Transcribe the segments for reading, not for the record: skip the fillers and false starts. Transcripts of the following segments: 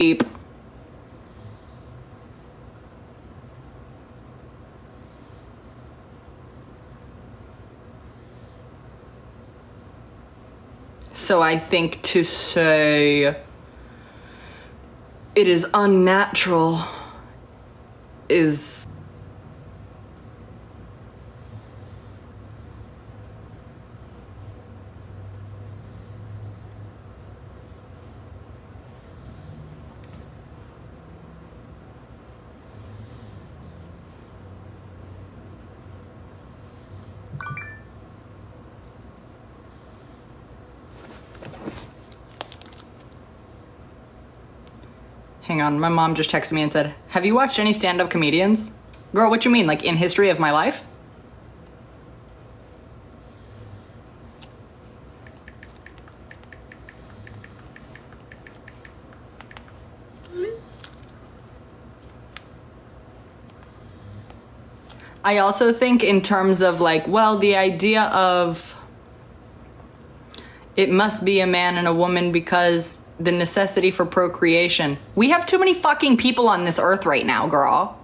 So I think to say it is unnatural is Hang on, my mom just texted me and said, have you watched any stand-up comedians? Girl, what you mean, like in history of my life? I also think in terms of like, well, the idea of it must be a man and a woman because the necessity for procreation. We have too many fucking people on this earth right now, girl.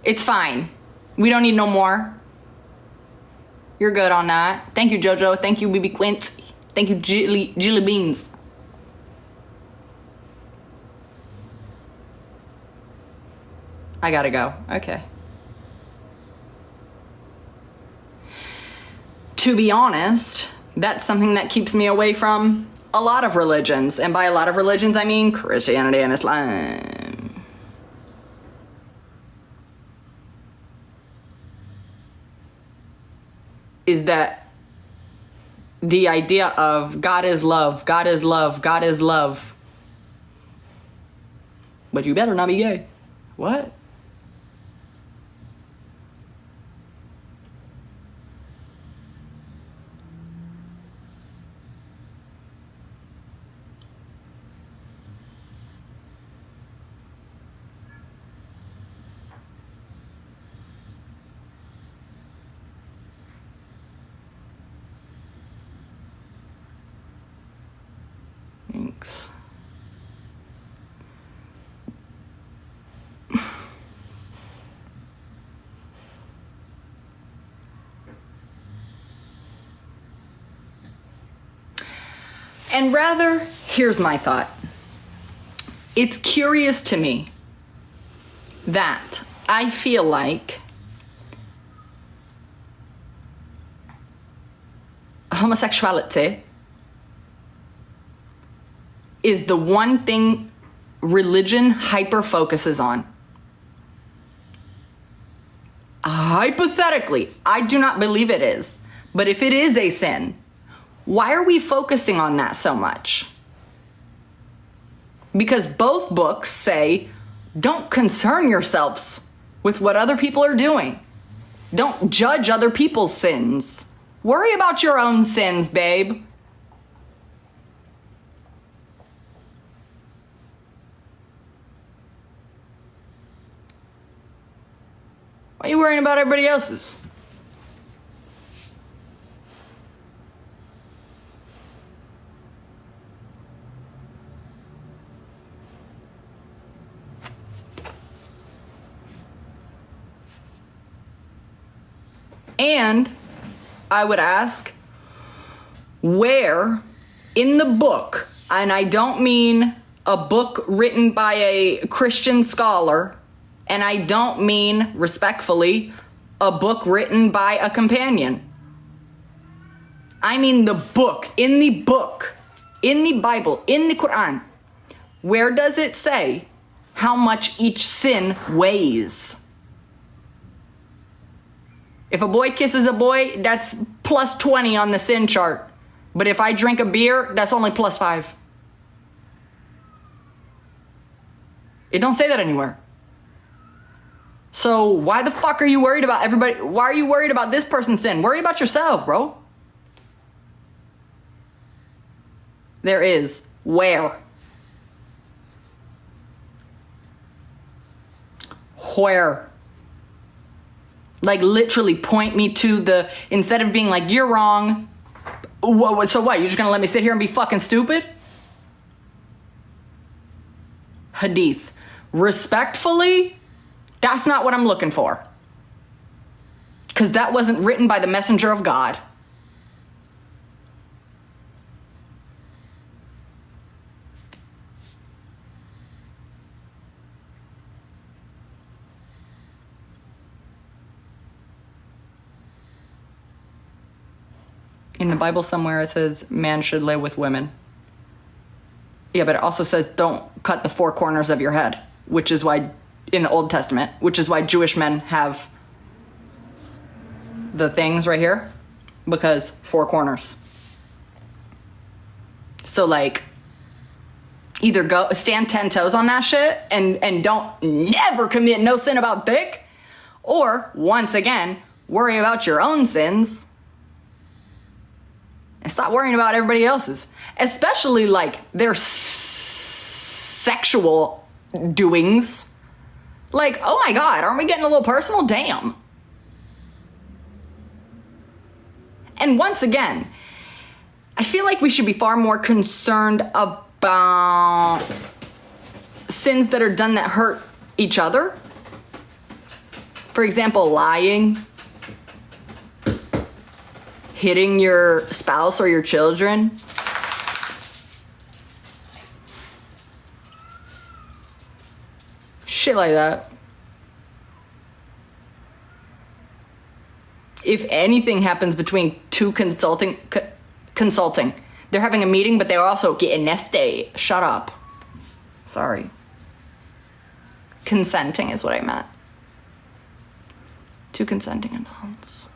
It's fine. We don't need no more. You're good on that. Thank you, Jojo. Thank you, BB Quince. Thank you, Jilly Beans. I gotta go. Okay. To be honest, that's something that keeps me away from a lot of religions. And by a lot of religions, I mean Christianity and Islam. Is that the idea of God is love, God is love, God is love. But you better not be gay. What? Thanks. And rather, here's my thought. It's curious to me that I feel like homosexuality is the one thing religion hyper focuses on. Hypothetically, I do not believe it is, but if it is a sin, why are we focusing on that so much? Because both books say, don't concern yourselves with what other people are doing. Don't judge other people's sins. Worry about your own sins, babe. Why are you worrying about everybody else's? And I would ask, where in the book, and I don't mean a book written by a Christian scholar, and I don't mean, respectfully, a book written by a companion. I mean the book, in the Bible, in the Quran. Where does it say how much each sin weighs? If a boy kisses a boy, that's plus 20 on the sin chart. But if I drink a beer, that's only plus 5. It don't say that anywhere. So why the fuck are you worried about everybody? Why are you worried about this person's sin? Worry about yourself, bro. There is. Where? Where? Like literally point me to the, instead of being like, you're wrong, So what? You're just gonna let me sit here and be fucking stupid? Hadith. Respectfully, that's not what I'm looking for. Because that wasn't written by the messenger of God. In the Bible somewhere it says man should lay with women. Yeah, but it also says don't cut the four corners of your head, which is why, in the Old Testament, which is why Jewish men have the things right here, because four corners. So like, either go stand 10 toes on that shit and don't never commit no sin about dick, or once again, worry about your own sins and stop worrying about everybody else's, especially like their sexual doings. Like, oh my God, aren't we getting a little personal? Damn. And once again, I feel like we should be far more concerned about sins that are done that hurt each other. For example, lying, hitting your spouse or your children. Shit like that. If anything happens between two consulting, they're having a meeting, but they're also getting nasty. Shut up. Sorry. Consenting is what I meant. Two consenting adults.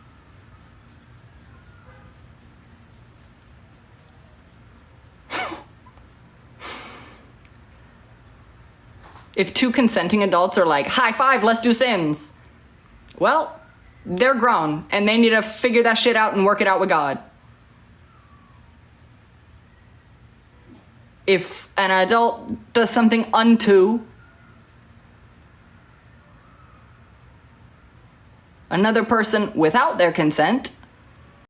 If two consenting adults are like, high five, let's do sins. Well, they're grown and they need to figure that shit out and work it out with God. If an adult does something unto another person without their consent,